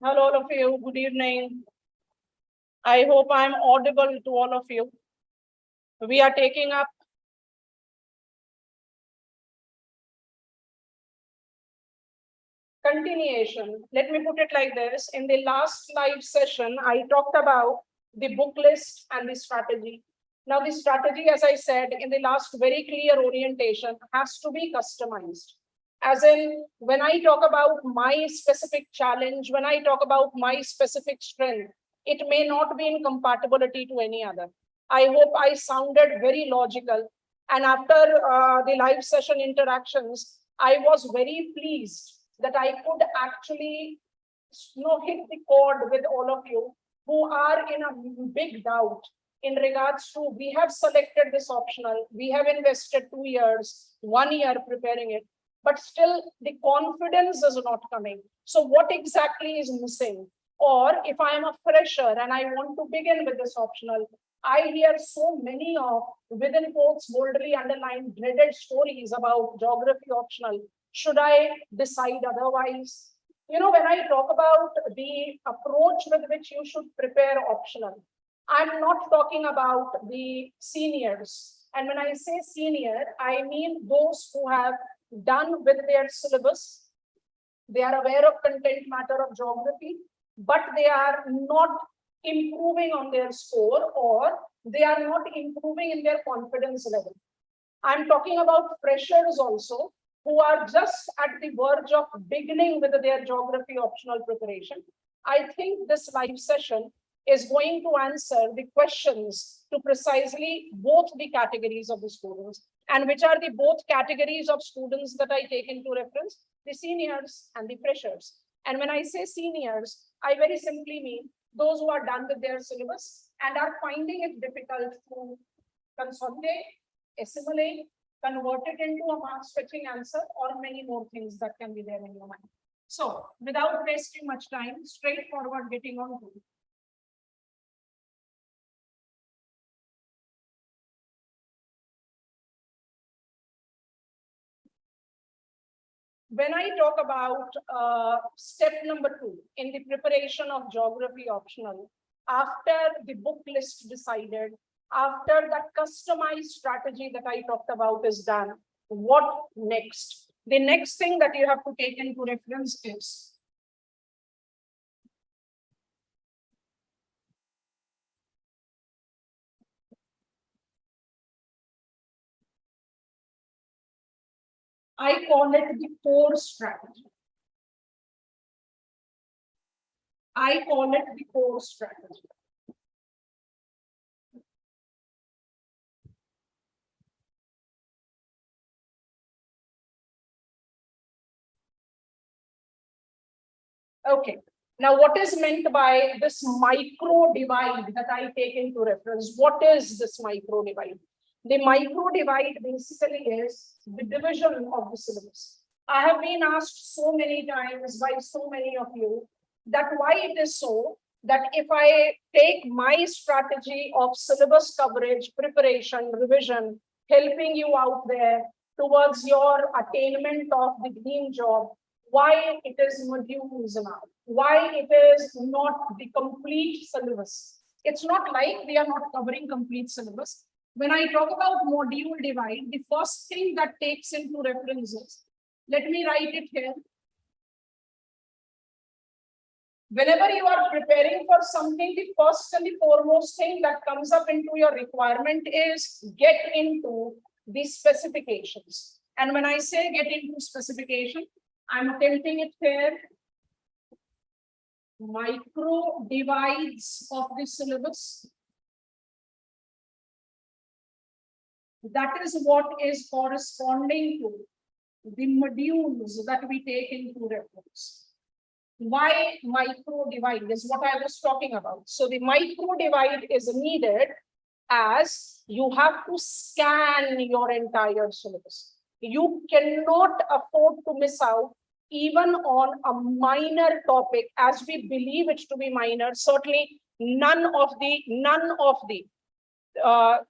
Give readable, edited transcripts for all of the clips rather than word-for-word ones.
Hello, all of you. Good evening. I hope I'm audible to all of you. We are taking up continuation. Let me put it like this. In the last live session, I talked about the book list and the strategy. Now, the strategy, as I said, in the last very clear orientation, has to be customized. As in, when I talk about my specific challenge, when I talk about my specific strength, it may not be in compatibility to any other. I hope I sounded very logical. And after the live session interactions, I was very pleased that I could actually hit the chord with all of you who are in a big doubt in regards to, we have selected this optional, we have invested 2 years, 1 year preparing it, but still the confidence is not coming. So what exactly is missing? Or if I am a fresher and I want to begin with this optional, I hear so many of, within quotes, boldly underlined, dreaded stories about geography optional. Should I decide otherwise? When I talk about the approach with which you should prepare optional, I'm not talking about the seniors. And when I say senior, I mean those who have done with their syllabus. They are aware of content matter of geography, but they are not improving on their score, or they are not improving in their confidence level. I'm talking about freshers also, who are just at the verge of beginning with their geography optional preparation. I think this live session is going to answer the questions to precisely both the categories of the students. And which are the both categories of students that I take into reference? The seniors and the freshers. And when I say seniors, I very simply mean those who are done with their syllabus and are finding it difficult to consolidate, assimilate, convert it into a mark-stretching answer, or many more things that can be there in your mind. So, without wasting much time, straightforward getting on to it. When I talk about step number 2 in the preparation of geography optional, after the book list decided, after that customized strategy that I talked about is done, what next? The next thing that you have to take into reference is I call it the core strategy. I call it the core strategy. Okay. Now, what is meant by this micro divide that I take into reference? What is this micro divide? The micro divide basically is the division of the syllabus. I have been asked so many times by so many of you that why it is so that if I take my strategy of syllabus coverage, preparation, revision, helping you out there towards your attainment of the dream job, why it is modules now, why it is not the complete syllabus. It's not like we are not covering complete syllabus. When I talk about module divide, the first thing that takes into reference is, let me write it here. Whenever you are preparing for something, the first and the foremost thing that comes up into your requirement is get into the specifications. And when I say get into specification, I'm attempting it here. Micro divides of the syllabus. That is what is corresponding to the modules that we take into reference. Why micro divide is what I was talking about. So the micro divide is needed as you have to scan your entire syllabus. You cannot afford to miss out even on a minor topic, as we believe it to be minor. Certainly none of the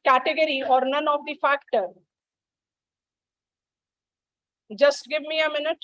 category or none of the factor. Just give me a minute.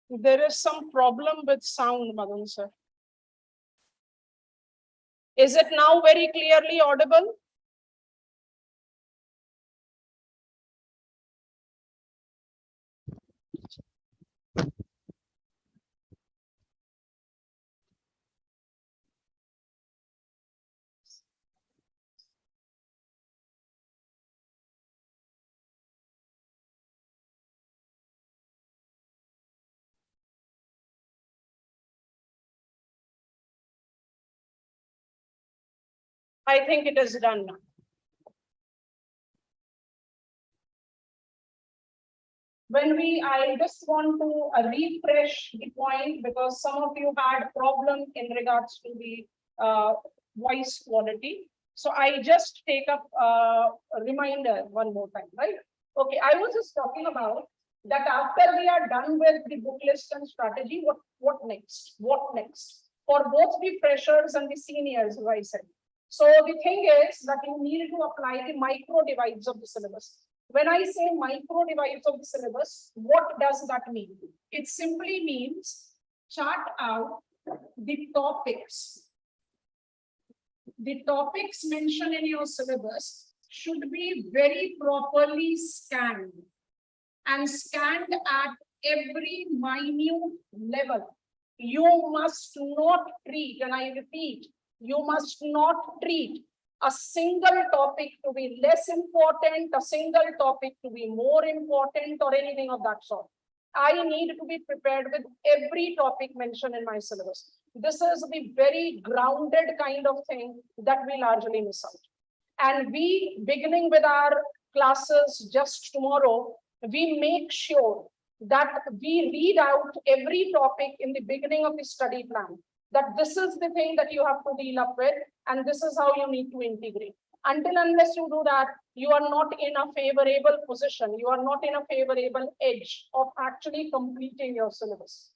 There is some problem with sound, Madan sir. Is it now very clearly audible? I think it is done now. I just want to refresh the point because some of you had problem in regards to the voice quality. So I just take up a reminder one more time, right? Okay, I was just talking about that after we are done with the book list and strategy, what next? What next? For both the freshers and the seniors, as I said. So the thing is that you need to apply the micro divides of the syllabus. When I say micro divides of the syllabus, what does that mean? It simply means chart out the topics. The topics mentioned in your syllabus should be very properly scanned and scanned at every minute level. You must not treat, and I repeat, you must not treat a single topic to be less important, a single topic to be more important, or anything of that sort. I need to be prepared with every topic mentioned in my syllabus. This is the very grounded kind of thing that we largely miss out. And we, beginning with our classes just tomorrow, we make sure that we read out every topic in the beginning of the study plan, that this is the thing that you have to deal up with, and this is how you need to integrate. Until unless you do that, you are not in a favorable position. You are not in a favorable edge of actually completing your syllabus,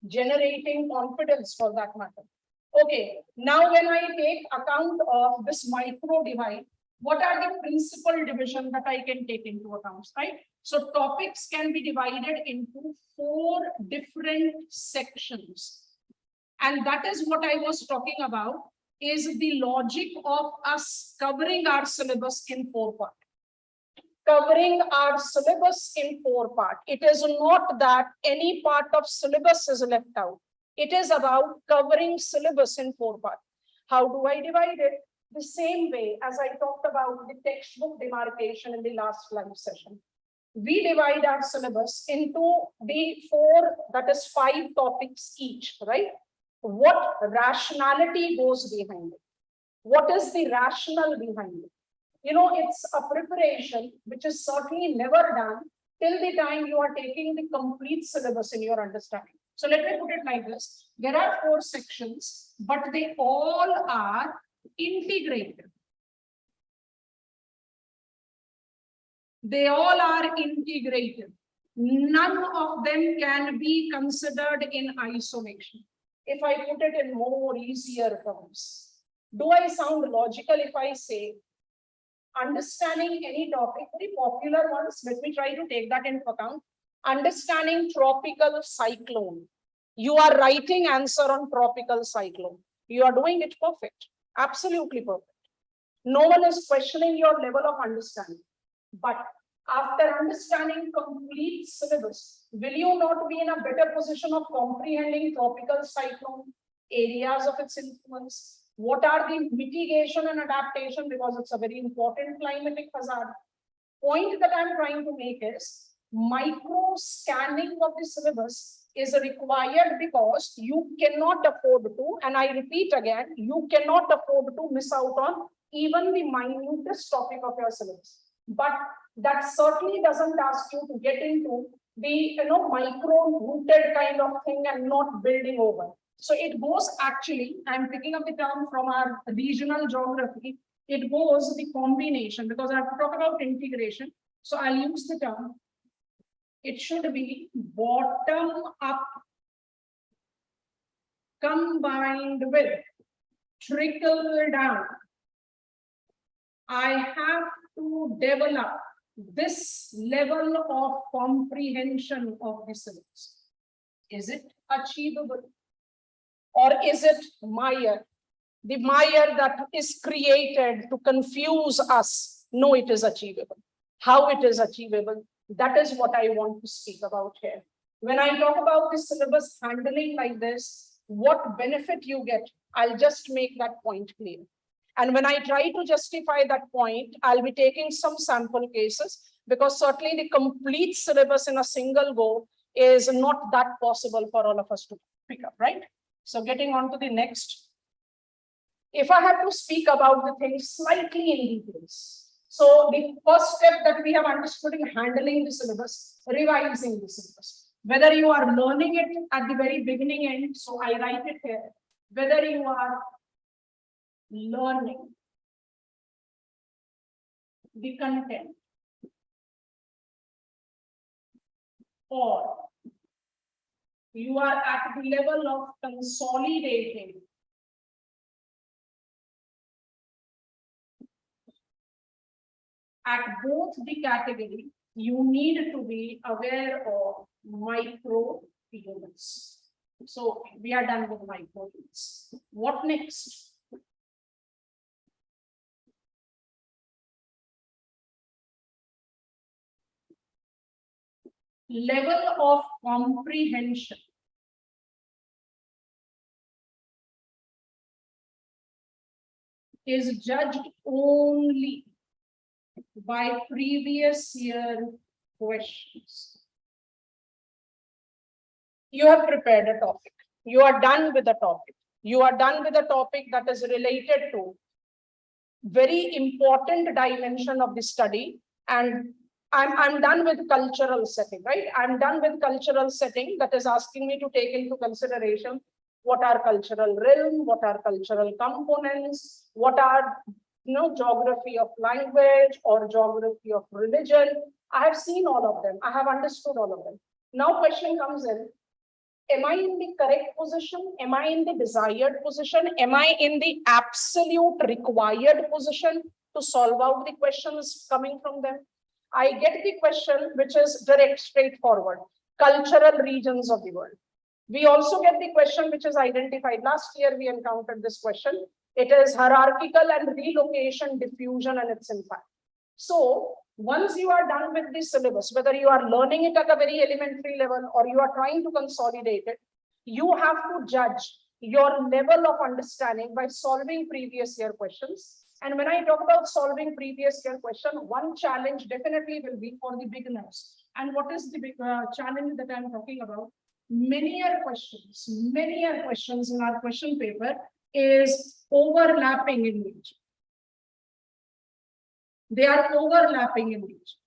generating confidence for that matter. Okay, now when I take account of this micro divide, what are the principal division that I can take into account, right? So topics can be divided into 4 different sections. And that is what I was talking about, is the logic of us covering our syllabus in 4 parts. Covering our syllabus in 4 parts. It is not that any part of syllabus is left out. It is about covering syllabus in 4 parts. How do I divide it? The same way as I talked about the textbook demarcation in the last live session. We divide our syllabus into the 4, that is 5 topics each, right? What rationality goes behind it? What is the rationale behind it? You know, it's a preparation which is certainly never done till the time you are taking the complete syllabus in your understanding. So let me put it like this. There are 4 sections, but they all are integrated. They all are integrated. None of them can be considered in isolation. If I put it in more easier terms, do I sound logical if I say understanding any topic, very popular ones, let me try to take that into account. Understanding tropical cyclone. You are writing answer on tropical cyclone. You are doing it perfect, absolutely perfect. No one is questioning your level of understanding. But after understanding complete syllabus, will you not be in a better position of comprehending tropical cyclone, areas of its influence? What are the mitigation and adaptation, because it's a very important climatic hazard. Point that I'm trying to make is micro scanning of the syllabus is required because you cannot afford to, and I repeat again, you cannot afford to miss out on even the minutest topic of your syllabus. But that certainly doesn't ask you to get into the micro rooted kind of thing and not building over. So it goes actually, I'm picking up the term from our regional geography, it goes the combination, because I have to talk about integration. So I'll use the term, it should be bottom up combined with trickle down. I have to develop this level of comprehension of the syllabus. Is it achievable? Or is it Maya? The Maya that is created to confuse us? No, it is achievable. How it is achievable? That is what I want to speak about here. When I talk about the syllabus handling like this, what benefit you get, I'll just make that point clear. And when I try to justify that point, I'll be taking some sample cases, because certainly the complete syllabus in a single go is not that possible for all of us to pick up, right? So getting on to the next. If I have to speak about the things slightly in details. So the first step that we have understood in handling the syllabus, revising the syllabus. Whether you are learning it at the very beginning end, so I write it here. Whether you are learning the content or you are at the level of consolidating at both the category, you need to be aware of micro units. So we are done with micro units. What next? Level of comprehension. Is judged only by previous year questions. You have prepared a topic. You are done with the topic. You are done with a topic that is related to very important dimension of the study. And I'm done with cultural setting, right? I'm done with cultural setting that is asking me to take into consideration what are cultural realm, what are cultural components, what are geography of language or geography of religion. I have seen all of them. I have understood all of them. Now question comes in, am I in the correct position? Am I in the desired position? Am I in the absolute required position to solve out the questions coming from them? I get the question which is direct, straightforward, cultural regions of the world. We also get the question which is identified. Last year we encountered this question. It is hierarchical and relocation diffusion and its impact. So once you are done with the syllabus, whether you are learning it at a very elementary level or you are trying to consolidate it, you have to judge your level of understanding by solving previous year questions. And when I talk about solving previous year question, one challenge definitely will be for the beginners. And what is the big challenge that I'm talking about? Many year questions in our question paper is overlapping in nature. They are overlapping in nature.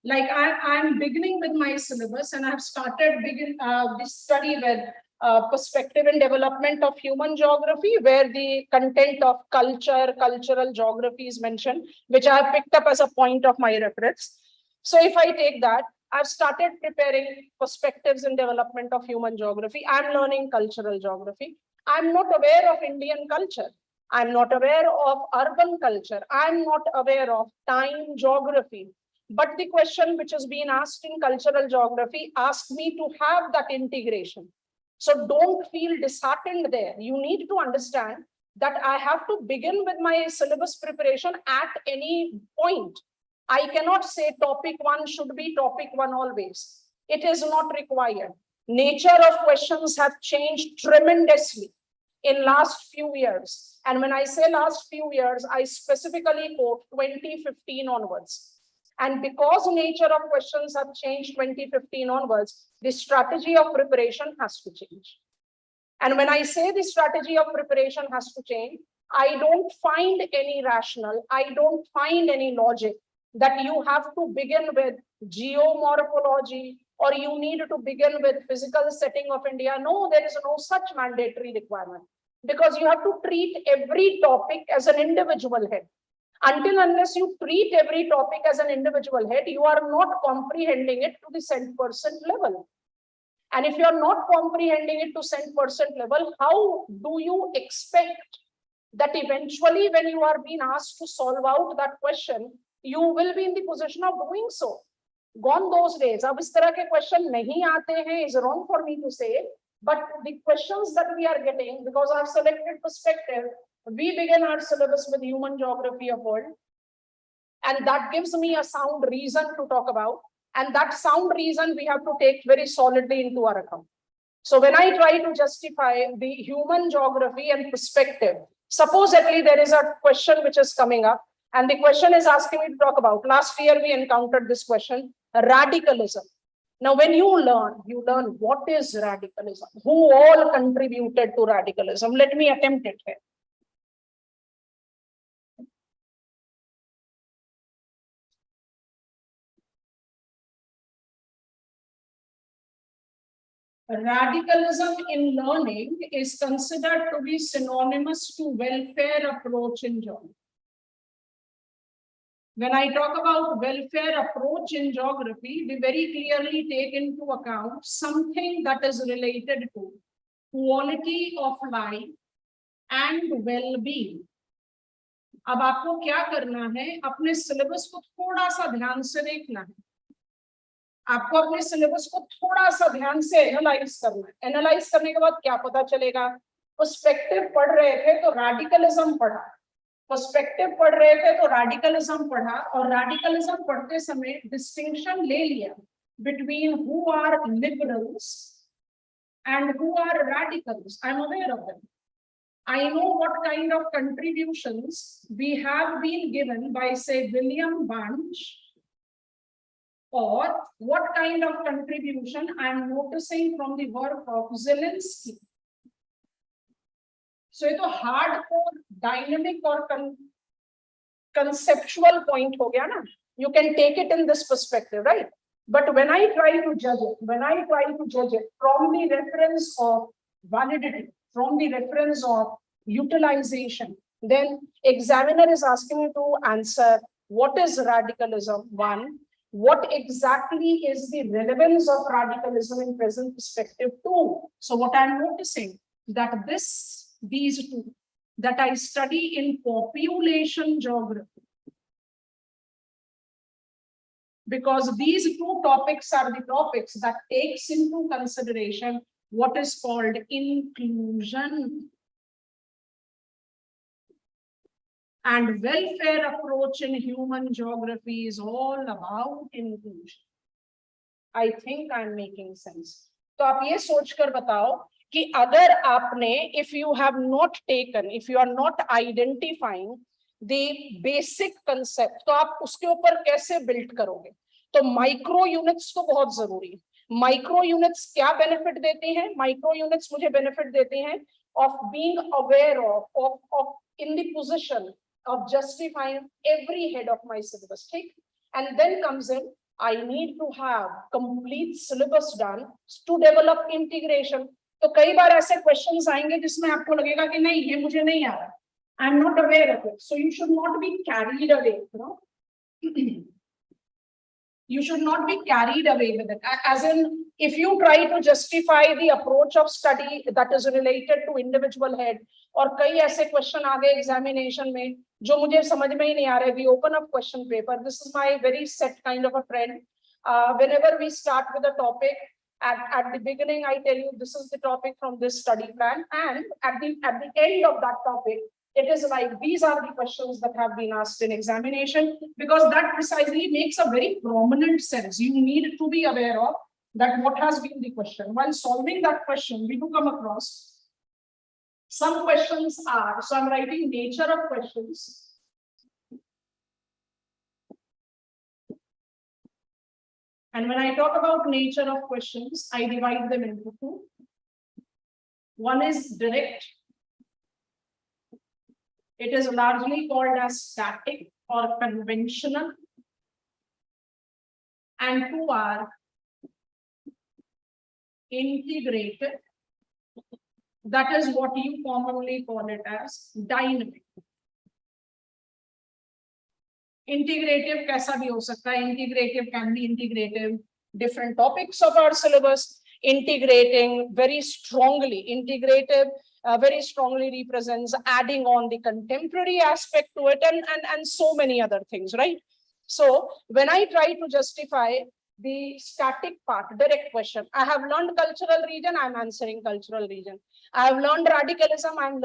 Like I'm beginning with my syllabus and I've started this study with perspective and development of human geography, where the content of cultural geography is mentioned, which I have picked up as a point of my reference. So if I take that, I've started preparing perspectives and development of human geography. I'm learning cultural geography. I'm not aware of Indian culture. I'm not aware of urban culture. I'm not aware of time geography. But the question which has been asked in cultural geography asked me to have that integration. So don't feel disheartened there. You need to understand that I have to begin with my syllabus preparation at any point. I cannot say topic 1 should be topic 1 always. It is not required. Nature of questions have changed tremendously in last few years. And when I say last few years, I specifically quote 2015 onwards. And because nature of questions have changed 2015 onwards, the strategy of preparation has to change. And when I say the strategy of preparation has to change, I don't find any rational, I don't find any logic that you have to begin with geomorphology or you need to begin with physical setting of India. No, there is no such mandatory requirement, because you have to treat every topic as an individual head. Unless you treat every topic as an individual head, you are not comprehending it to the cent% level. And if you are not comprehending it to cent% level, how do you expect that eventually when you are being asked to solve out that question, you will be in the position of doing so? Gone those days. अब इस तरह के question नहीं आते हैं, is wrong for me to say, but the questions that we are getting, because I've selected perspective, we begin our syllabus with human geography of world, and that gives me a sound reason to talk about, and that sound reason we have to take very solidly into our account. So when I try to justify the human geography and perspective, supposedly there is a question which is coming up, and the question is asking me to talk about, last year we encountered this question, radicalism. Now, when you learn what is radicalism, who all contributed to radicalism. Let me attempt it here. Radicalism in learning is considered to be synonymous to welfare approach in geography. When I talk about welfare approach in geography, we very clearly take into account something that is related to quality of life and well-being. अब आपको क्या करना है, अपने syllabus को थोड़ा सा ध्यान से देखना है, आपको अपने सिलेबस को थोड़ा सा ध्यान से एनालाइज करना है। एनालाइज करने के बाद क्या पता चलेगा, पर्सपेक्टिव पढ़ रहे थे तो रैडिकलिज्म पढ़ा, पर्सपेक्टिव पढ़ रहे थे तो रैडिकलिज्म पढ़ा, और रैडिकलिज्म पढ़ते समय डिस्टिंक्शन ले लिया between who are liberals and who are radicals. I am aware of them. I know what kind of contributions we have been given by, say, William Bunch, or what kind of contribution I am noticing from the work of Zelensky. So ये तो hardcore dynamic और conceptual point हो गया ना. You can take it in this perspective, right? But when I try to judge it from the reference of validity, from the reference of utilization, then examiner is asking me to answer what is radicalism. One, what exactly is the relevance of radicalism in present perspective? Two, so what I'm noticing that these two that I study in population geography, because these two topics are the topics that takes into consideration what is called inclusion. And welfare approach in human geography is all about inclusion. I think I'm making sense. तो आप ये सोचकर बताओ कि अगर आपने, if you have not taken, if you are not identifying the basic concept, तो आप उसके ऊपर कैसे build करोगे? तो माइक्रो यूनिट्स तो बहुत जरूरी है. माइक्रो यूनिट्स क्या बेनिफिट देते हैं? माइक्रो यूनिट्स मुझे बेनिफिट देते हैं of being aware of in the position of justifying every head of my syllabus. ठीक? And then comes in, I need to have complete syllabus done to develop integration. तो कई बार ऐसे questions आएंगे जिसमें आपको लगेगा कि नहीं, ये मुझे नहीं आ रहा, I am not aware of it. So you should not be carried away, you know. You should not be carried away with it. As in, if you try to justify the approach of study that is related to individual head, और कई ऐसे question आ गए examination में जो मुझे समझ में ही नहीं आ रहे. We open up question paper. This is my very set kind of a trend. Whenever we start with a topic, at the beginning I tell you this is the topic from this study plan, and at the end of that topic, it is like these are the questions that have been asked in examination, because that precisely makes a very prominent sense. You need to be aware of that what has been the question. While solving that question, we do come across some questions are, so I'm writing nature of questions. And when I talk about nature of questions, I divide them into two. One is direct. It is largely called as static or conventional. And two are integrated. That is what you commonly call it as dynamic. Integrative कैसा भी हो सकता है. Integrative can be integrative different topics of our syllabus. Integrating very strongly, integrative very strongly represents adding on the contemporary aspect to it, and so many other things, right? So when I try to justify the static part, direct question. I have learned cultural region, I'm answering cultural region. I have learned radicalism, I'm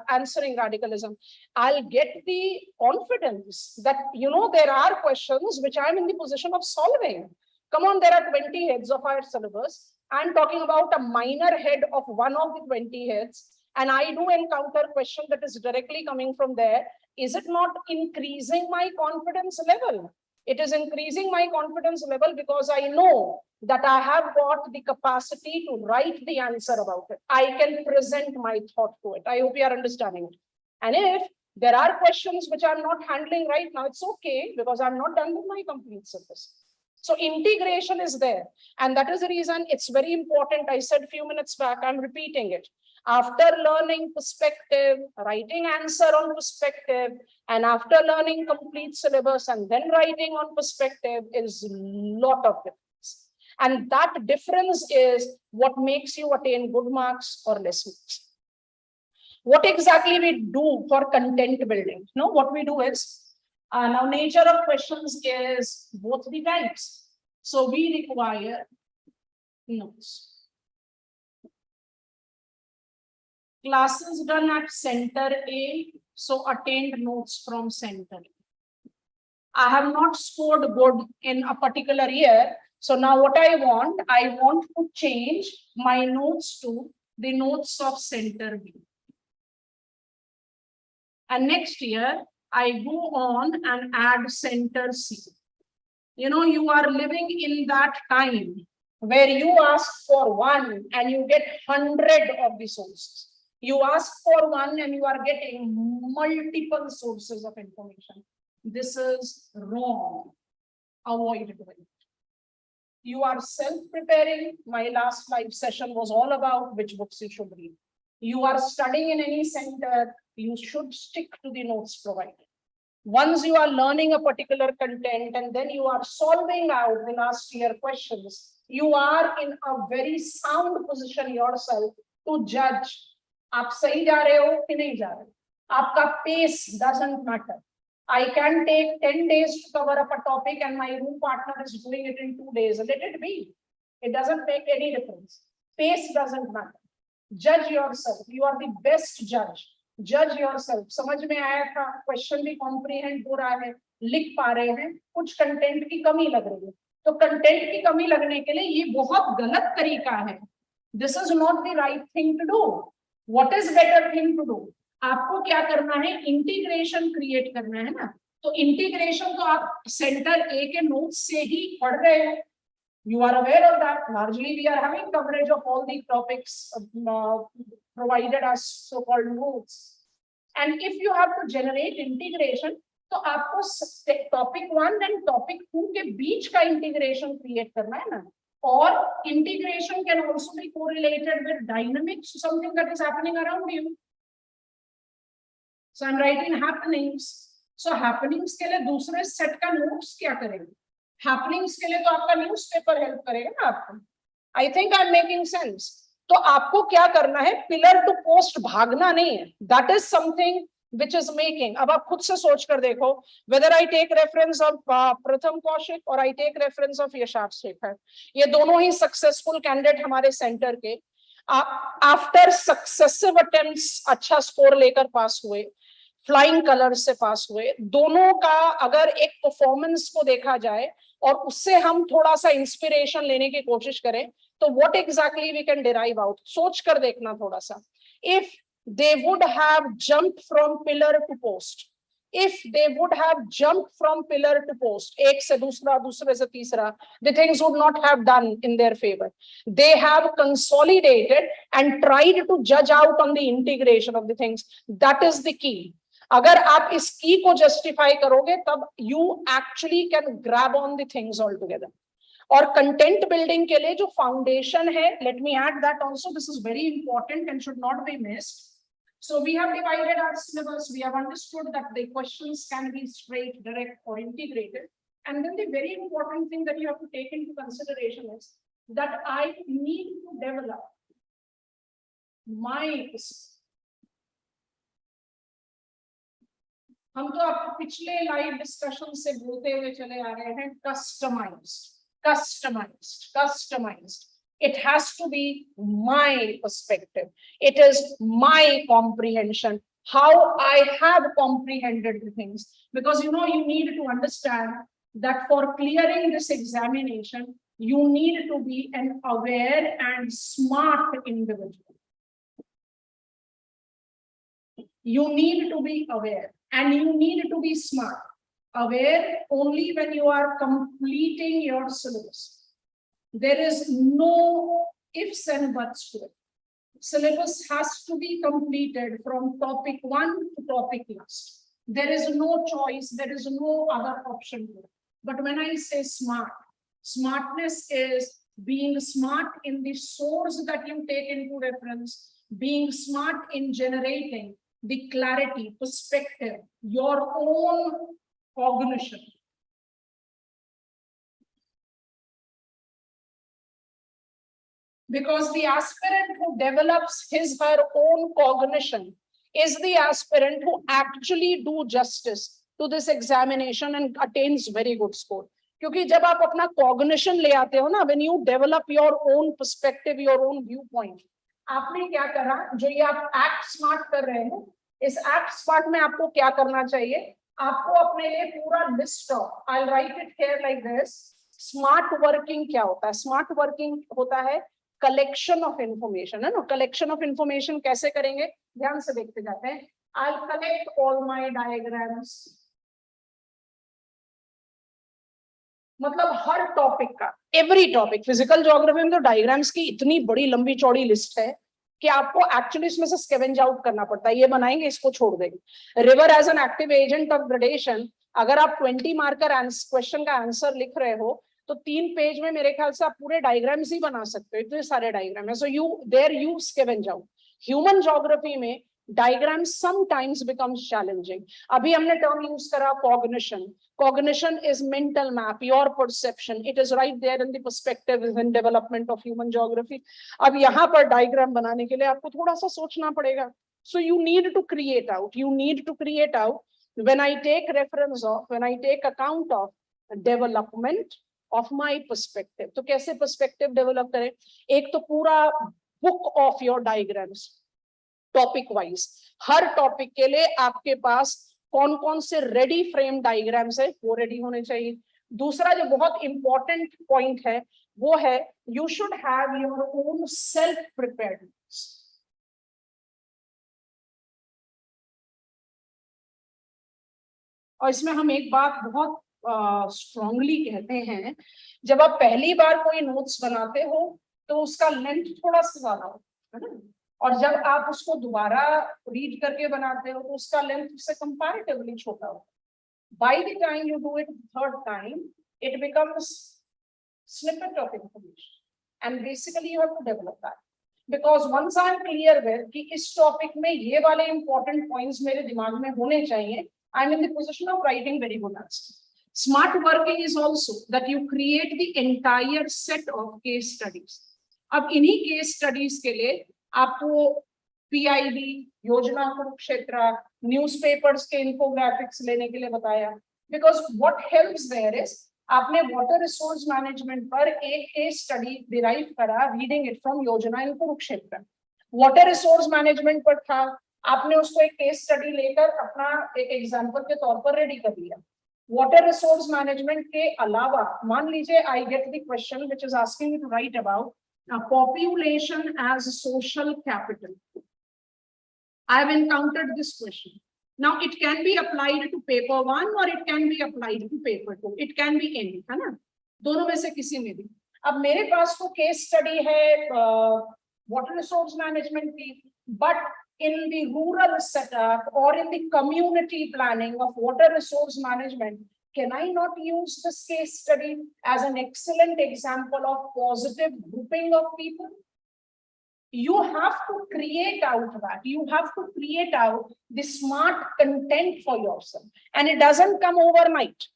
answering radicalism. I'll get the confidence that, there are questions which I'm in the position of solving. Come on, there are 20 heads of our syllabus. I'm talking about a minor head of one of the 20 heads, and I do encounter question that is directly coming from there. Is it not increasing my confidence level? It is increasing my confidence level because I know that I have got the capacity to write the answer about it. I can present my thought to it. I hope you are understanding it. And if there are questions which I'm not handling right now, it's okay, because I'm not done with my complete syllabus. So integration is there. And that is the reason it's very important. I said a few minutes back, I'm repeating it. After learning perspective, writing answer on perspective, and after learning complete syllabus and then writing on perspective is a lot of difference. And that difference is what makes you attain good marks or less marks. What exactly we do for content building? What we do is, now nature of questions is both the types. So we require notes. Classes done at center A, so attained notes from center. I have not scored good in a particular year. So now what I want to change my notes to the notes of center B. And next year, I go on and add center C. You are living in that time where you ask for one and you get 100 of the sources. You ask for one and you are getting multiple sources of information. This is wrong. Avoid doing it. You are self-preparing. My last live session was all about which books you should read. You are studying in any center, you should stick to the notes provided. Once you are learning a particular content and then you are solving out the last year questions, you are in a very sound position yourself to judge. आप सही जा रहे हो कि नहीं जा रहे? आपका pace doesn't matter. I can take 10 days to cover up a topic and my room partner is doing it in 2 days. Let it be. It doesn't make any difference. Pace doesn't matter. Judge yourself. You are the best judge. Judge yourself. समझ में आया था? Question भी comprehend हो रहा है, लिख पा रहे हैं, कुछ कंटेंट की कमी लग रही है. तो कंटेंट की कमी लगने के लिए ये बहुत गलत तरीका है. This is not the right thing to do. What is better thing to do? आपको क्या करना है? इंटीग्रेशन क्रिएट करना है ना. तो इंटीग्रेशन तो आप सेंटर ए के नोट्स से ही पढ़ रहे हैं. You are aware of that. Largely, we are having coverage of all the topics provided as so-called notes. And if you have to generate integration, तो आपको topic 1 and topic 2 के बीच का integration create करना है ना. Or integration can also be correlated with dynamics, something that is happening around you. So I'm writing happenings. So happenings के लिए दूसरे set का notes क्या करेंगे? Happenings के लिए तो आपका न्यूज़पेपर हेल्प करेगा ना आपको. I think I'm making sense. तो आपको क्या करना है? Pillar to post भागना नहीं है. That is something which is making. अब आप खुद से सोच कर देखो. Whether I take reference of प्रथम Kaushik or I take reference of Yatharth Shekhar, ये दोनों ही successful candidate हमारे center के after successive attempts अच्छा score लेकर पास हुए, फ्लाइंग कलर्स से पास हुए. दोनों का अगर एक परफॉर्मेंस को देखा जाए और उससे हम थोड़ा सा इंस्पिरेशन लेने की कोशिश करें, तो what exactly we can derive out. सोच कर देखना थोड़ा सा. If they would have jumped from pillar to post, if they would have jumped from pillar to post, एक से दूसरा, दूसरे से तीसरा, the things would not have done in their favor. They have consolidated and tried to judge out on the integration of the things. That is the key. अगर आप इस की को जस्टिफाई करोगे तब you actually can grab on the things all together. और content building के लिए जो फाउंडेशन है, let me add that also, this is very important and should not be missed. So we have divided our syllabus. We have understood that the questions can be straight, direct, or integrated. And then the very important thing that you have to take into consideration is that I need to develop my. हम तो आपको पिछले live discussion से बोलते हुए चले आ रहे हैं, customised. Customized. It has to be my perspective. It is my comprehension, how I have comprehended the things. Because you need to understand that for clearing this examination, you need to be an aware and smart individual. You need to be aware and you need to be smart. Aware only when you are completing your syllabus. There is no ifs and buts to it. Syllabus has to be completed from topic 1 to topic last. There is no choice, there is no other option to it. But when I say smart, smartness is being smart in the source that you take into reference, being smart in generating the clarity, perspective, your own cognition. Because the aspirant who develops her own cognition is the aspirant who actually do justice to this examination and attains very good score. क्योंकि जब आप अपना cognition ले आते हो ना, when you develop your own perspective, your own viewpoint, आपने क्या करा, जो ये आप act smart कर रहे हो, इस act smart में आपको क्या करना चाहिए, आपको अपने लिए पूरा list of, I'll write it here like this, smart working क्या होता है? Smart working होता है collection of information, है ना? Collection of information कैसे करेंगे? ध्यान से देखते जाते हैं. I'll collect all my diagrams. मतलब हर टॉपिक का, एवरी टॉपिक, फिजिकल ज्योग्राफी में तो डायग्राम्स की इतनी बड़ी लंबी चौड़ी लिस्ट है कि आपको एक्चुअली इसमें से स्कैवेंज आउट करना पड़ता है. ये बनाएंगे, इसको छोड़ देंगे. River as an active agent of gradation, अगर आप 20 मार्कर क्वेश्चन का आंसर लिख रहे हो तो 3 पेज में मेरे ख्याल से आप पूरे डायग्राम्स ही बना सकते हो. इतने सारे डायग्राम है. So you scavenge out. Human geography में डायग्राम समटाइम्स बिकम्स चैलेंजिंग. अभी हमने टर्म यूज करा cognition. Cognition is mental map, your perception. It is right there in the perspective and development of human geography. अब यहाँ पर diagram बनाने के लिए आपको थोड़ा सा सोचना पड़ेगा. So you need to create out. You need to create out. When I take reference of, when I take account of development of my perspective. तो कैसे perspective develop करें? एक तो पूरा book of your diagrams, topic wise. Her topic के लिए आपके पास कौन कौन से रेडी फ्रेम डायग्राम्स है, वो रेडी होने चाहिए. दूसरा जो बहुत इंपॉर्टेंट पॉइंट है वो है you should have your own self preparedness. और इसमें हम एक बात बहुत स्ट्रांगली कहते हैं, जब आप पहली बार कोई नोट्स बनाते हो तो उसका लेंथ थोड़ा सा ज्यादा होता है ना, और जब आप उसको दोबारा रीड करके बनाते हो तो उसका लेंथ से कंपैरेटिवली छोटा होता है. By the time you do it third time, it becomes snippet of information and basically you have to develop that. Because once I am clear with कि इस टॉपिक में ये वाले इंपॉर्टेंट पॉइंट्स मेरे दिमाग में होने चाहिए, I am in the position of writing very good answer. Smart working is also that you create the entire set of case studies. अब इन्हीं केस स्टडीज के लिए आपको पीआईबी, योजना कुरुक्षेत्र, न्यूज़पेपर्स के इन्फोग्राफिक्स लेने के लिए बताया. Because what helps there is, आपने वाटर रिसोर्स मैनेजमेंट पर एक केस स्टडी डिराइव करा, reading it from Yojana in Kurukshetra. Water resource management पर था, आपने उसको एक केस स्टडी लेकर अपना एक एग्जाम्पल के तौर पर रेडी कर लिया. वाटर रिसोर्स मैनेजमेंट के अलावा मान लीजिए I get the question which is asking you to write about population as social capital. I have encountered this question. Now it can be applied to paper 1 or it can be applied to paper 2. It can be any, है ना, दोनों में से किसी में भी. अब मेरे पास तो केस स्टडी है वाटर रिसोर्स मैनेजमेंट की, but in the rural setup or in the community planning of water resource management, can I not use this case study as an excellent example of positive grouping of people? You have to create out that. You have to create out the smart content for yourself. And it doesn't come overnight.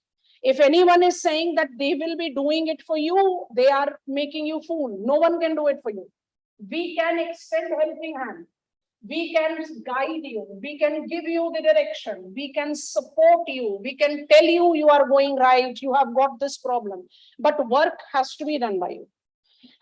If anyone is saying that they will be doing it for you, they are making you fool. No one can do it for you. We can extend helping hand. We can guide you. We can give you the direction. We can support you. We can tell you you are going right. You have got this problem. But work has to be done by you.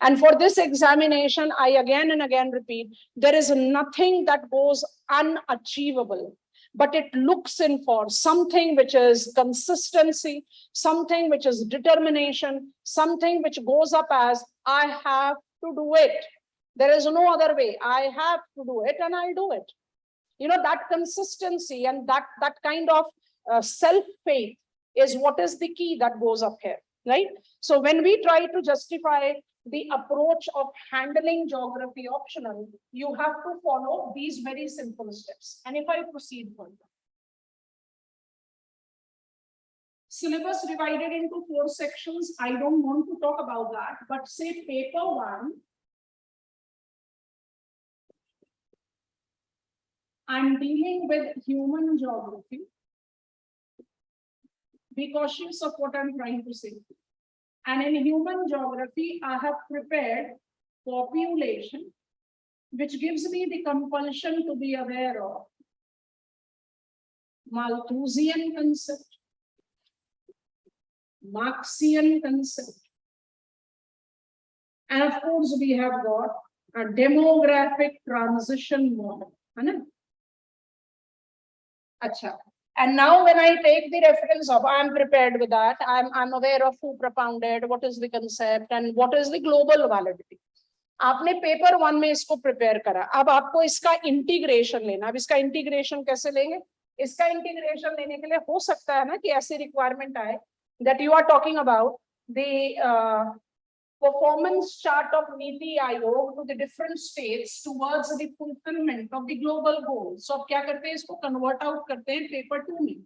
And for this examination, I again and again repeat, there is nothing that goes unachievable, but it looks in for something which is consistency, something which is determination, something which goes up as, I have to do it. There is no other way. I have to do it and I'll do it. You know, that consistency and that kind of self-faith is what is the key that goes up here, right? So when we try to justify the approach of handling geography optional, you have to follow these very simple steps. And if I proceed further, syllabus divided into 4 sections. I don't want to talk about that, but say paper 1, I'm dealing with human geography. Be cautious of what I'm trying to say. And in human geography, I have prepared population, which gives me the compulsion to be aware of Malthusian concept, Marxian concept. And of course, we have got a demographic transition model. Achha. And now when I take the reference of, I'm prepared with that, I'm aware of who propounded, what is the concept and what is the global validity. आपने paper 1 में इसको prepare करा, अब आपको इसका integration लेना. अब इसका इंटीग्रेशन कैसे लेंगे? इसका इंटीग्रेशन लेने के लिए हो सकता है ना कि ऐसी रिक्वायरमेंट आए that you are talking about the performance chart of Neeti Aayog to the different states towards the fulfillment of the global goals. So, क्या करते हैं इसको convert out करते हैं paper 2 में.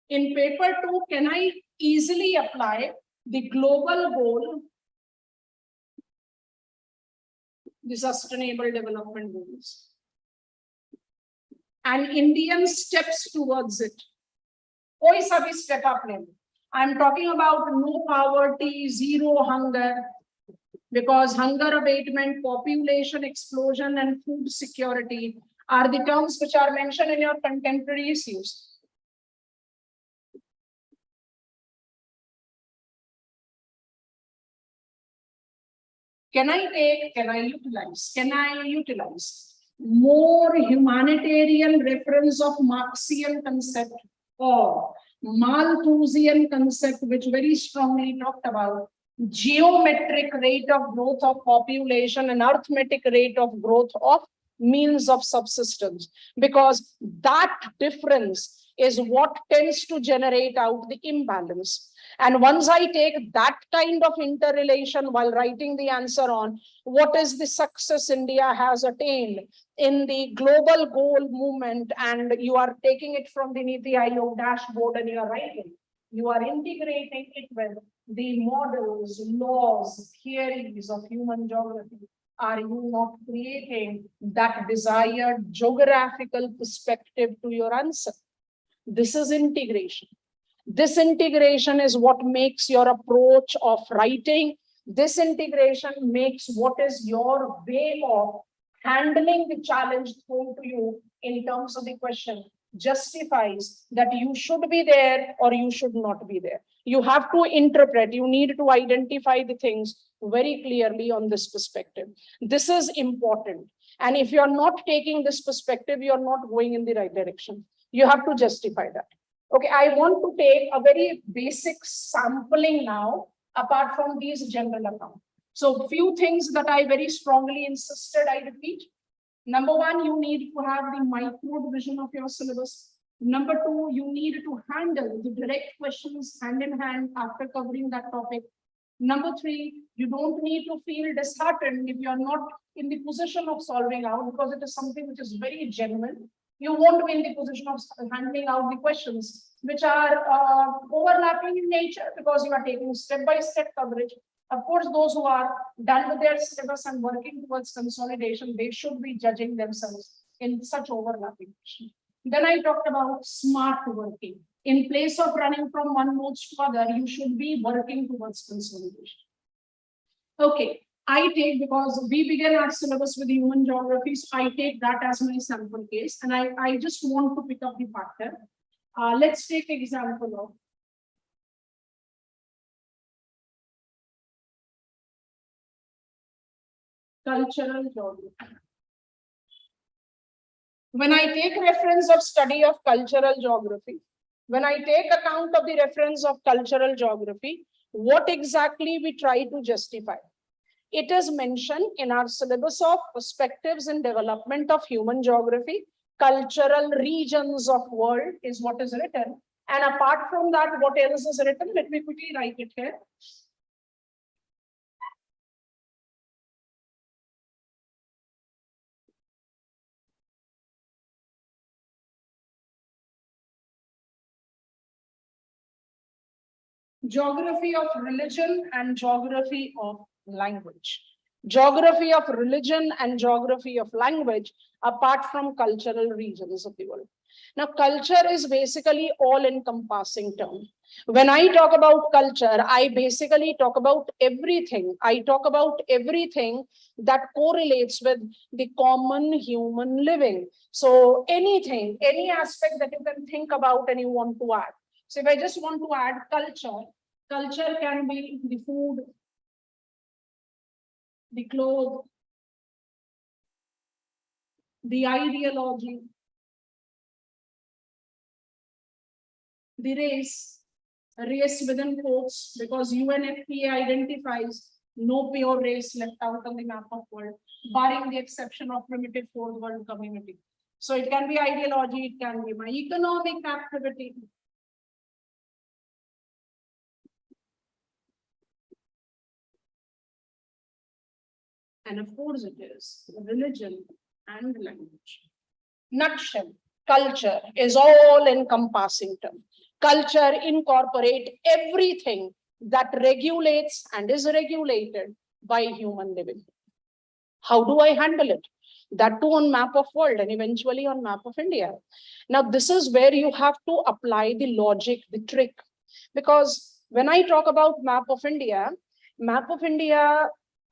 In paper 2, can I easily apply the global goal, the sustainable development goals, and Indian steps towards it? कोई सा भी step up ले. I'm talking about no poverty, zero hunger, because hunger abatement, population explosion, and food security are the terms which are mentioned in your contemporary issues. Can I utilize more humanitarian reference of Marxian concept or Malthusian concept, which very strongly talked about geometric rate of growth of population and arithmetic rate of growth of means of subsistence, because that difference is what tends to generate out the imbalance. And once I take that kind of interrelation while writing the answer on what is the success India has attained in the global goal movement, and you are taking it from the Neeti Aayog dashboard and you are writing, you are integrating it with the models, laws, theories of human geography. Are you not creating that desired geographical perspective to your answer? This is integration. This integration is what makes your approach of writing. This integration makes what is your way of handling the challenge thrown to you in terms of the question justifies that you should be there or you should not be there. You have to interpret, you need to identify the things very clearly on this perspective. This is important. And if you're not taking this perspective, you're not going in the right direction. You have to justify that. Okay, I want to take a very basic sampling now, apart from these general accounts. So few things that I very strongly insisted, I repeat. Number 1, you need to have the micro division of your syllabus. Number 2, you need to handle the direct questions hand in hand after covering that topic. Number 3, you don't need to feel disheartened if you're not in the position of solving out, because it is something which is very genuine. You won't be in the position of handling out the questions which are overlapping in nature, because you are taking step-by-step coverage. Of course, those who are done with their syllabus and working towards consolidation, they should be judging themselves in such overlapping questions. Then I talked about smart working. In place of running from one mode to other, you should be working towards consolidation. Okay, I take, because we began our syllabus with human geography, so I take that as my sample case, and I just want to pick up the factor. Let's take example of cultural geography. When I take reference of study of cultural geography, when I take account of the reference of cultural geography, what exactly we try to justify? It is mentioned in our syllabus of perspectives in development of human geography, cultural regions of world is what is written. And apart from that, what else is written? Let me quickly write it here. Geography of religion and geography of language. Geography of religion and geography of language apart from cultural regions of the world. Now, culture is basically all-encompassing term. When I talk about culture, I basically talk about everything. I talk about everything that correlates with the common human living. So anything, any aspect that you can think about and you want to add. So if I just want to add culture, culture can be the food, the clothes, the ideology, the race within quotes, because UNFPA identifies no pure race left out on the map of world, barring the exception of primitive fourth world community. So it can be ideology, it can be my economic activity. And of course it is religion and language. Nutshell, culture is all encompassing term. Culture incorporate everything that regulates and is regulated by human living. How do I handle it? That too on map of world and eventually on map of India. Now, this is where you have to apply the logic, the trick. Because when I talk about map of India,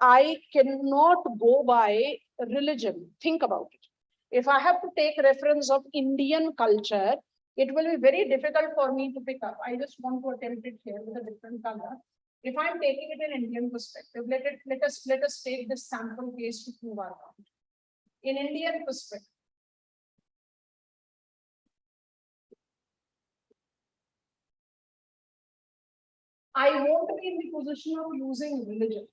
I cannot go by religion. Think about it. If I have to take reference of Indian culture, it will be very difficult for me to pick up. I just want to attempt it here with a different color. If I'm taking it in Indian perspective, let us take this sample case to prove our point. In Indian perspective, I want to be in the position of using religion.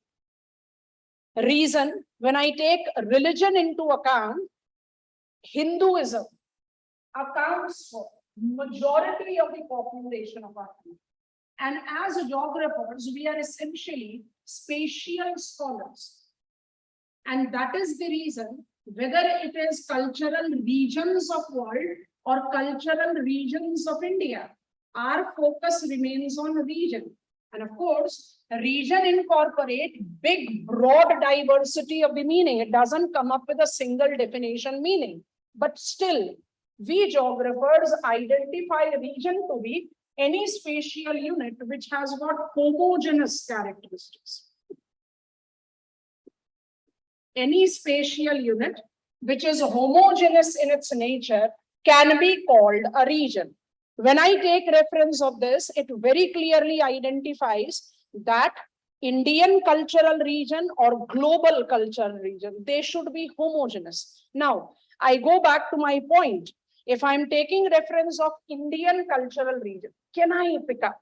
Reason, when I take religion into account, Hinduism accounts for majority of the population of our country. And as geographers, we are essentially spatial scholars. And that is the reason, whether it is cultural regions of world or cultural regions of India, our focus remains on region. And of course, region incorporate big, broad diversity of the meaning. It doesn't come up with a single definition meaning. But still, we geographers identify region to be any spatial unit which has got homogeneous characteristics. Any spatial unit which is homogeneous in its nature can be called a region. When I take reference of this, it very clearly identifies that Indian cultural region or global cultural region, they should be homogeneous. Now, I go back to my point. If I'm taking reference of Indian cultural region, can I pick up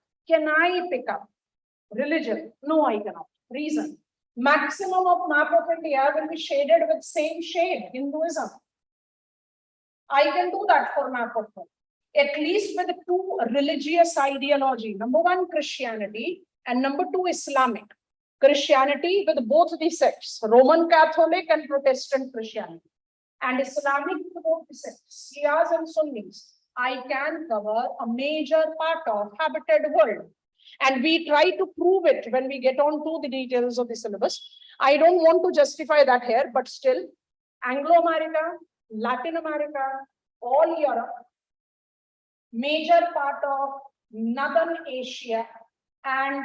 religion? No, I cannot. Reason, maximum of map of India will be shaded with same shade, Hinduism. I can do that for map of India. At least with two religious ideology. Number one, Christianity, and number two, Islamic. Christianity with both the sects, Roman Catholic and Protestant Christianity, and Islamic with both the sects, Shias and Sunnis. I can cover a major part of habited world. And we try to prove it when we get on to the details of the syllabus. I don't want to justify that here, but still, Anglo-America, Latin America, all Europe, major part of Northern Asia, and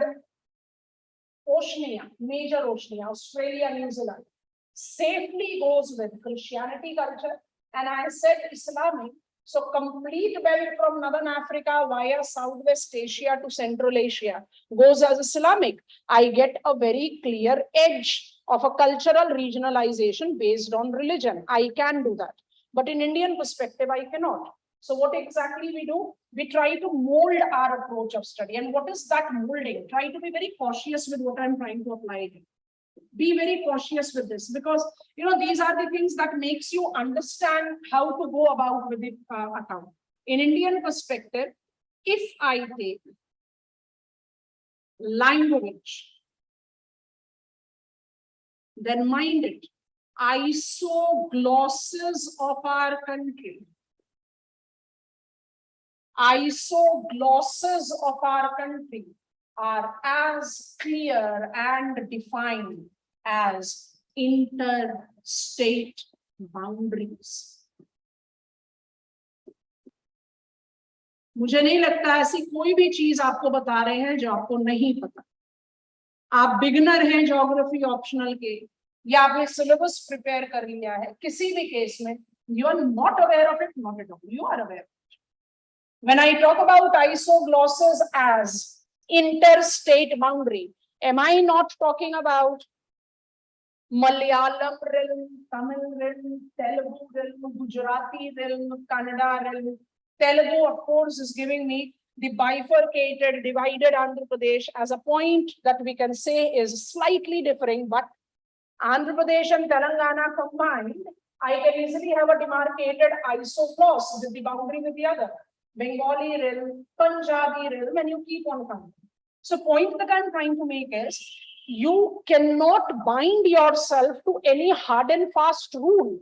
Oceania, major Oceania, Australia, New Zealand, safely goes with Christianity culture, and I said Islamic. So complete belt from Northern Africa via Southwest Asia to Central Asia goes as Islamic. I get a very clear edge of a cultural regionalization based on religion. I can do that. But in Indian perspective, I cannot. So what exactly we do? We try to mold our approach of study. And what is that molding? Try to be very cautious with what I'm trying to apply here. Be very cautious with this, because these are the things that makes you understand how to go about with the account. In Indian perspective, if I take language, then mind it, isoglosses of our country, isoglosses of our country are as clear and defined as interstate boundaries. मुझे नहीं लगता ऐसी कोई भी चीज आपको बता रहे हैं जो आपको नहीं पता. आप बिगिनर हैं ज्योग्राफी ऑप्शनल के, या आपने सिलेबस प्रिपेयर कर लिया है, किसी भी केस में you are not aware of it, not at all, you are aware. When I talk about isoglosses as interstate boundary, am I not talking about Malayalam realm, Tamil realm, Telugu realm, Gujarati realm, Kannada realm? Telugu, of course, is giving me the bifurcated, divided Andhra Pradesh as a point that we can say is slightly differing, but Andhra Pradesh and Telangana combined, I can easily have a demarcated isogloss with the boundary with the other. Bengali realm, Punjabi realm, and you keep on counting. So point that I'm trying to make is, you cannot bind yourself to any hard and fast rule.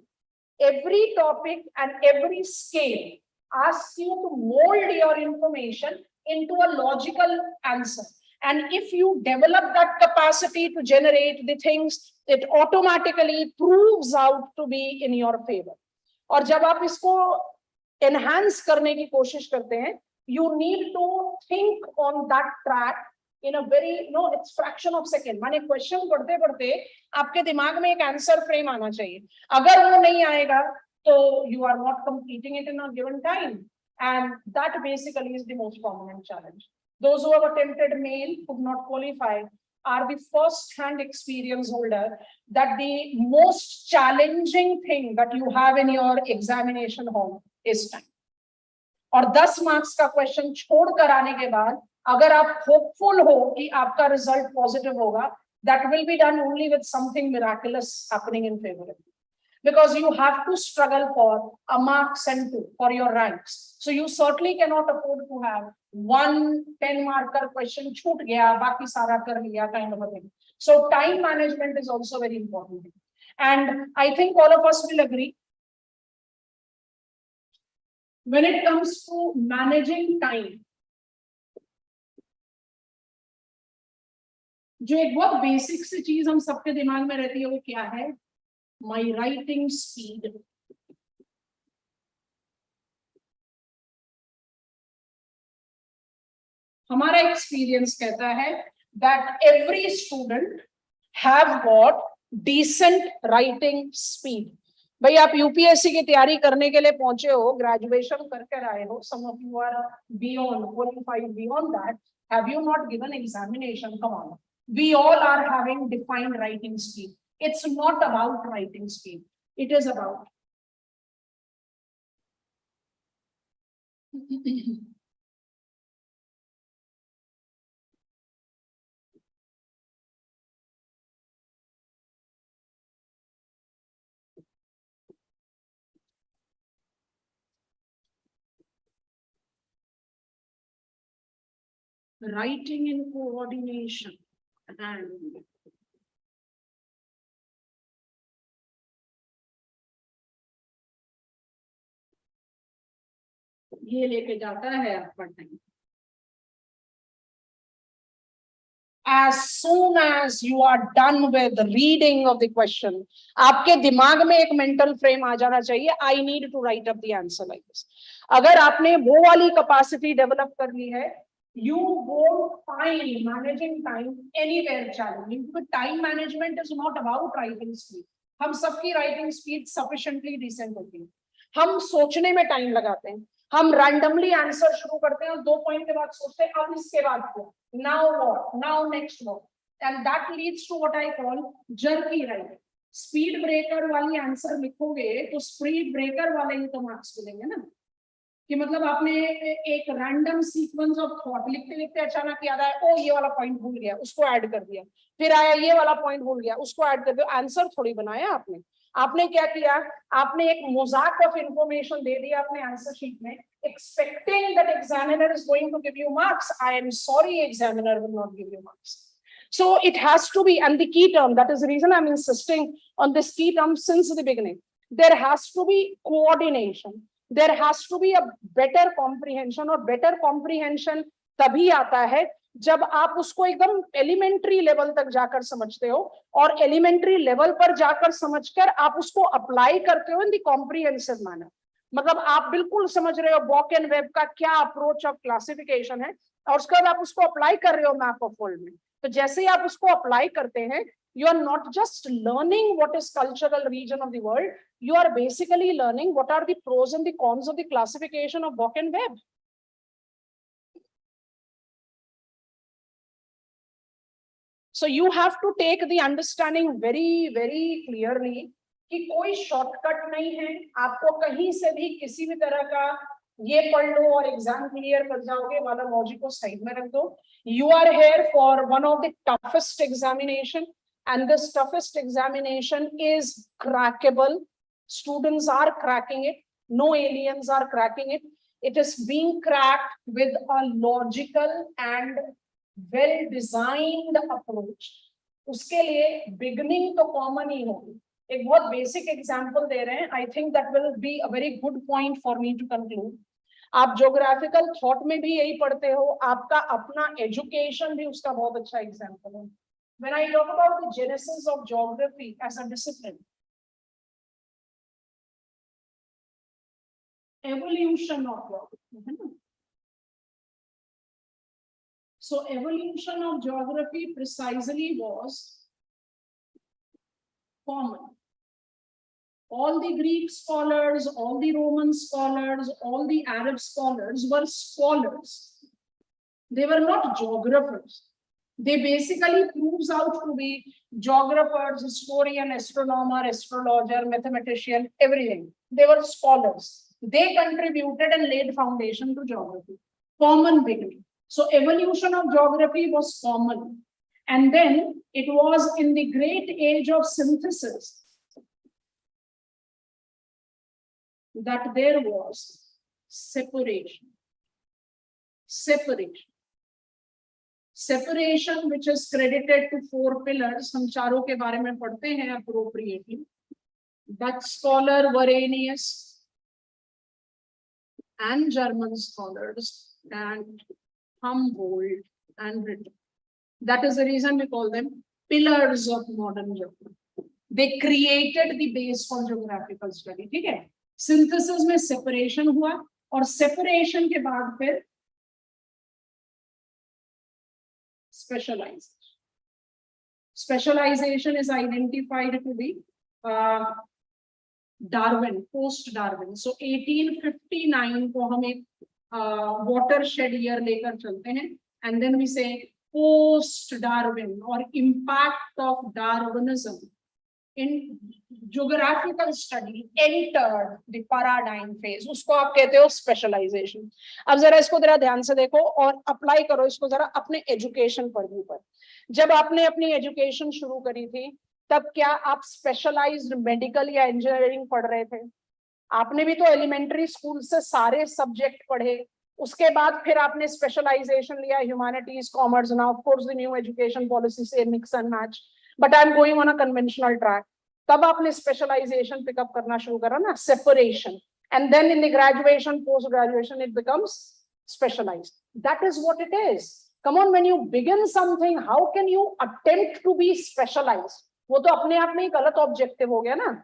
Every topic and every scale asks you to mold your information into a logical answer. And if you develop that capacity to generate the things, it automatically proves out to be in your favor. और जब आप इसको enhance करने की कोशिश करते हैं, you need to think on that track in a very, it's fraction of second. माने क्वेश्चन पढ़ते पढ़ते आपके दिमाग में एक आंसर फ्रेम आना चाहिए. अगर वो नहीं आएगा तो you are not completing it in a given time, and that basically is the most prominent challenge. Those who have attempted mail could not qualify are the first-hand experience holder that the most challenging thing that you have in your examination hall is time. और 10 marks का question छोड़ कर आने के बाद अगर आप hopeful हो कि आपका रिजल्ट पॉजिटिव होगा, that will be done only with something miraculous happening in favor of you, because you have to struggle for a marks and 2 for your ranks. So you certainly cannot afford to have 1 10 marker question छूट गया बाकी सारा कर लिया kind of a thing. So time management is also very important, and I think all of us will agree when it comes to managing time, जो एक बहुत basic सी चीज हम सबके दिमाग में रहती है वो क्या है? My writing speed. हमारा एक्सपीरियंस कहता है that every student have got decent writing speed. भाई आप यूपीएससी की तैयारी करने के लिए पहुंचे हो, ग्रेजुएशन करके आए हो, some of you are beyond qualified beyond that. Have you not given examination? Come on. We all are having defined writing speed. It's not about writing speed. It is about writing in coordination and ये लेके जाता है आपका time. As soon as you are done with the reading of the question, आपके दिमाग में एक mental frame आ जाना चाहिए. I need to write up the answer like this. अगर आपने वो वाली capacity develop कर ली है, You won't find managing time anywhere challenging, because time management is not about writing speed. हम सबकी writing speed sufficiently decent होती है. हम सोचने में टाइम लगाते हैं, हम रैंडमली आंसर शुरू करते हैं और 2 पॉइंट के बाद सोचते हैं अब इसके बाद क्या, now what, now next what, and that leads to what I call jerky writing. Speed breaker वाली आंसर लिखोगे तो स्पीड ब्रेकर वाले ही तो मार्क्स मिलेंगे ना, कि मतलब आपने एक रैंडम सीक्वेंस ऑफ थॉट लिखते लिखते अचानक याद आया, ओ ये वाला पॉइंट भूल गया, उसको ऐड कर दिया, फिर आया ये वाला पॉइंट भूल गया, उसको ऐड कर दिया. आंसर थोड़ी बनाया आपने. आपने क्या किया, आपने एक मोज़ाक ऑफ इंफॉर्मेशन दे दिया अपने आंसर शीट में, expecting that examiner is going to give you marks. I am sorry, examiner will not give you marks. So it has to be, and the key term, that is the reason I'm insisting on this key term since the beginning. There has to be coordination. There has to be a better comprehension, और better comprehension तभी आता है जब आप उसको एकदम elementary level तक जाकर समझते हो, और एलिमेंट्री लेवल पर जाकर समझकर आप उसको अप्लाई करते हो इन द कॉम्प्रिहेंसिव मैनर. मतलब आप बिल्कुल समझ रहे हो बॉक एंड वेब का क्या अप्रोच ऑफ क्लासिफिकेशन है, और उसके बाद आप उसको अप्लाई कर रहे हो मैप ऑफ वर्ल्ड में. तो जैसे ही आप उसको अप्लाई करते हैं, you are not just learning what is cultural region of the world, you are basically learning what are the pros and the cons of the classification of Bock and Webb. So you have to take the understanding very, very clearly कि कोई shortcut नहीं है. आपको कहीं से भी किसी भी तरह का ये पढ़ लो और एग्जाम क्लियर कर जाओगे वाला लॉजिक को साइड में रख दो. You are here for one of the toughest examination, and this toughest examination is crackable. Students are cracking it. No aliens are cracking it. It is being cracked with a logical and well-designed approach. उसके लिए beginning तो common ही होगी. एक बहुत basic example दे रहे हैं. I think that will be a very good point for me to conclude. आप geographical thought में भी यही पढ़ते हो, आपका अपना एजुकेशन भी उसका बहुत अच्छा एग्जांपल है. When I talk about the genesis of geography as a discipline, evolution of geography. So evolution of geography precisely was common. All the Greek scholars, all the Roman scholars, all the Arab scholars were scholars. They were not geographers. They basically proves out to be geographers, historian, astronomer, astrologer, mathematician, everything. They were scholars. They contributed and laid foundation to geography. Common beginning. So evolution of geography was common. And then it was in the great age of synthesis that there was separation. Separation which is credited to 4 pillars. हम चारों के बारे में पढ़ते हैं appropriately. Dutch scholar Varenius and German scholars and Humboldt and Britain. That is the reason we call them pillars of modern geography. They created the base for geographical study. ठीक है? Synthesis में सेपरेशन हुआ, और separation के बाद फिर specialization. Specialization is identified to be Darwin, post Darwin. So 1859 को हम एक वाटरशेड ईयर लेकर चलते हैं, and then we say post Darwin और impact of Darwinism in geographical study entered the paradigm phase. उसको आप कहते हो specialization. अब जरा इसको जरा ध्यान से देखो और अप्लाई करो इसको जरा अपने एजुकेशन पर भी. पर जब आपने अपनी एजुकेशन शुरू करी थी, तब क्या आप स्पेशलाइज्ड मेडिकल या इंजीनियरिंग पढ़ रहे थे? आपने भी तो एलिमेंट्री स्कूल से सारे सब्जेक्ट पढ़े, उसके बाद फिर आपने स्पेशलाइजेशन लिया humanities, commerce. Now of course the new education policy से mix and match, but I am going on a conventional track. तब आपने स्पेशलाइजेशन पिकअप करना शुरू करा ना, separation, and then in the graduation, post graduation it becomes specialized. That is what it is. Come on, when you begin something, how can you attempt to be specialized? वो तो अपने आप में एक गलत ऑब्जेक्टिव हो गया ना.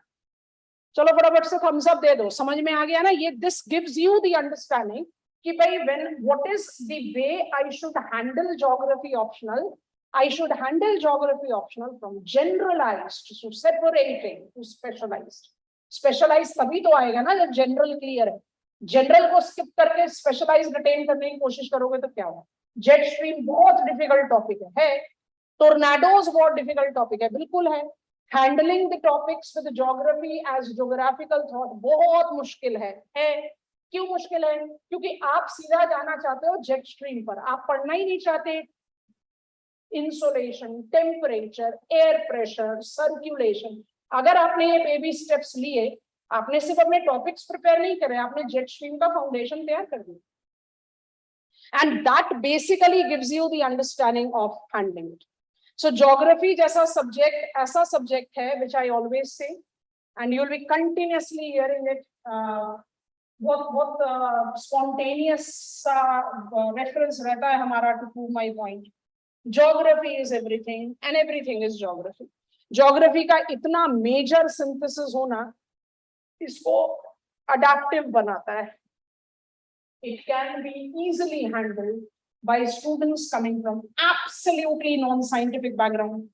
चलो फटाफट से थम्स अप दे दो, समझ में आ गया ना ये. This gives you the understanding कि भाई what is the way I should handle geography optional. I should handle geography optional from generalized to separating to specialized. Specialized तभी तो आएगा ना जब general clear है. General को skip करके specialized retain करने की कोशिश करोगे तो क्या होगा? Jet stream बहुत difficult topic है. Tornadoes बहुत difficult topic है, बिल्कुल है. Handling the topics with geography as geographical thought बहुत मुश्किल है. क्यों मुश्किल है? क्योंकि आप सीधा जाना चाहते हो जेट स्ट्रीम पर, आप पढ़ना ही नहीं चाहते insolation, temperature, air pressure, circulation. अगर आपने ये बेबी स्टेप्स लिए, आपने सिर्फ अपने टॉपिक्स प्रिपेयर नहीं करे, आपने जेट स्ट्रीम का फाउंडेशन तैयार कर दिया. And that basically gives you the understanding of handling it. So geography जैसा सब्जेक्ट ऐसा सब्जेक्ट है which I always say, and you will be continuously hearing it. बहुत स्पॉन्टेनियस रेफरेंस रहता है हमारा to prove my point. Geography is everything and everything is geography. Geography का इतना major synthesis होना इसको अडैप्टिव बनाता है. It can be easily handled by students coming from absolutely non-scientific background,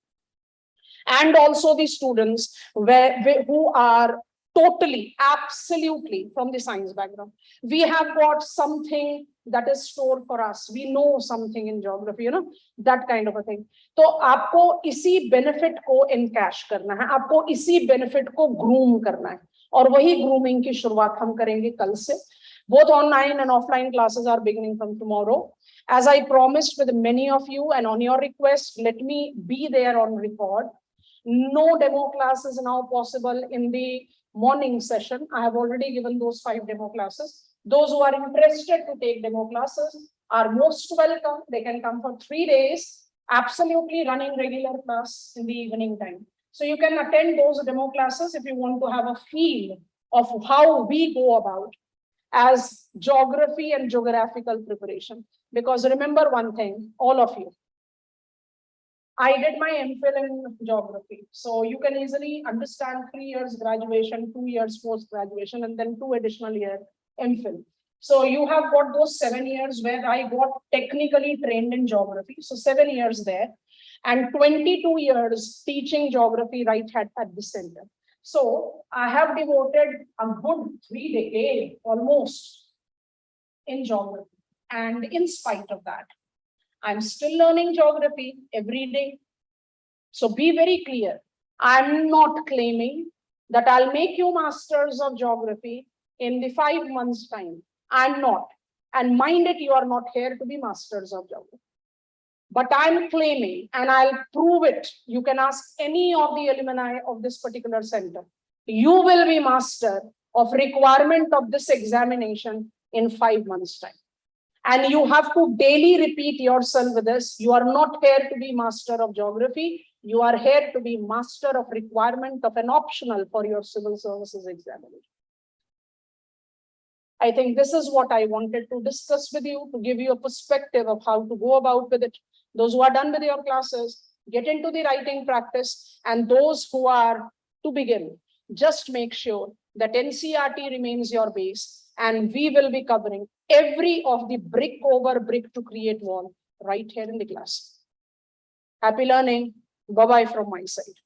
and also the students who are totally, absolutely from the science background. We have got something that is stored for us. We know something in geography, you know, that kind of a thing. तो आपको इसी benefit को encash करना है, आपको इसी benefit को groom करना है, और वही grooming की शुरुआत हम करेंगे कल से. Both online and offline classes are beginning from tomorrow. As I promised with many of you and on your request, let me be there on record. No demo class is now possible in the morning session. I have already given those 5 demo classes. Those who are interested to take demo classes are most welcome. They can come for 3 days, absolutely running regular class in the evening time. So you can attend those demo classes if you want to have a feel of how we go about as geography and geographical preparation. Because remember one thing, all of you, I did my MPhil in geography. So you can easily understand 3 years graduation, 2 years post-graduation, and then 2 additional years MPhil. So you have got those 7 years where I got technically trained in geography. So 7 years there, and 22 years teaching geography right at the center. So I have devoted a good 3 decades almost in geography. And in spite of that, I'm still learning geography every day. So be very clear. I'm not claiming that I'll make you masters of geography in the 5 months time. I'm not. And mind it, you are not here to be masters of geography. But I'm claiming, and I'll prove it. You can ask any of the alumni of this particular center. You will be master of requirement of this examination in 5 months time. And you have to daily repeat yourself with this. You are not here to be master of geography. You are here to be master of requirement of an optional for your civil services examination. I think this is what I wanted to discuss with you, to give you a perspective of how to go about with it. Those who are done with your classes, get into the writing practice. And those who are to begin, just make sure that NCERT remains your base, and we will be covering every of the brick over brick to create wall right here in the class. Happy learning. Bye-bye from my side.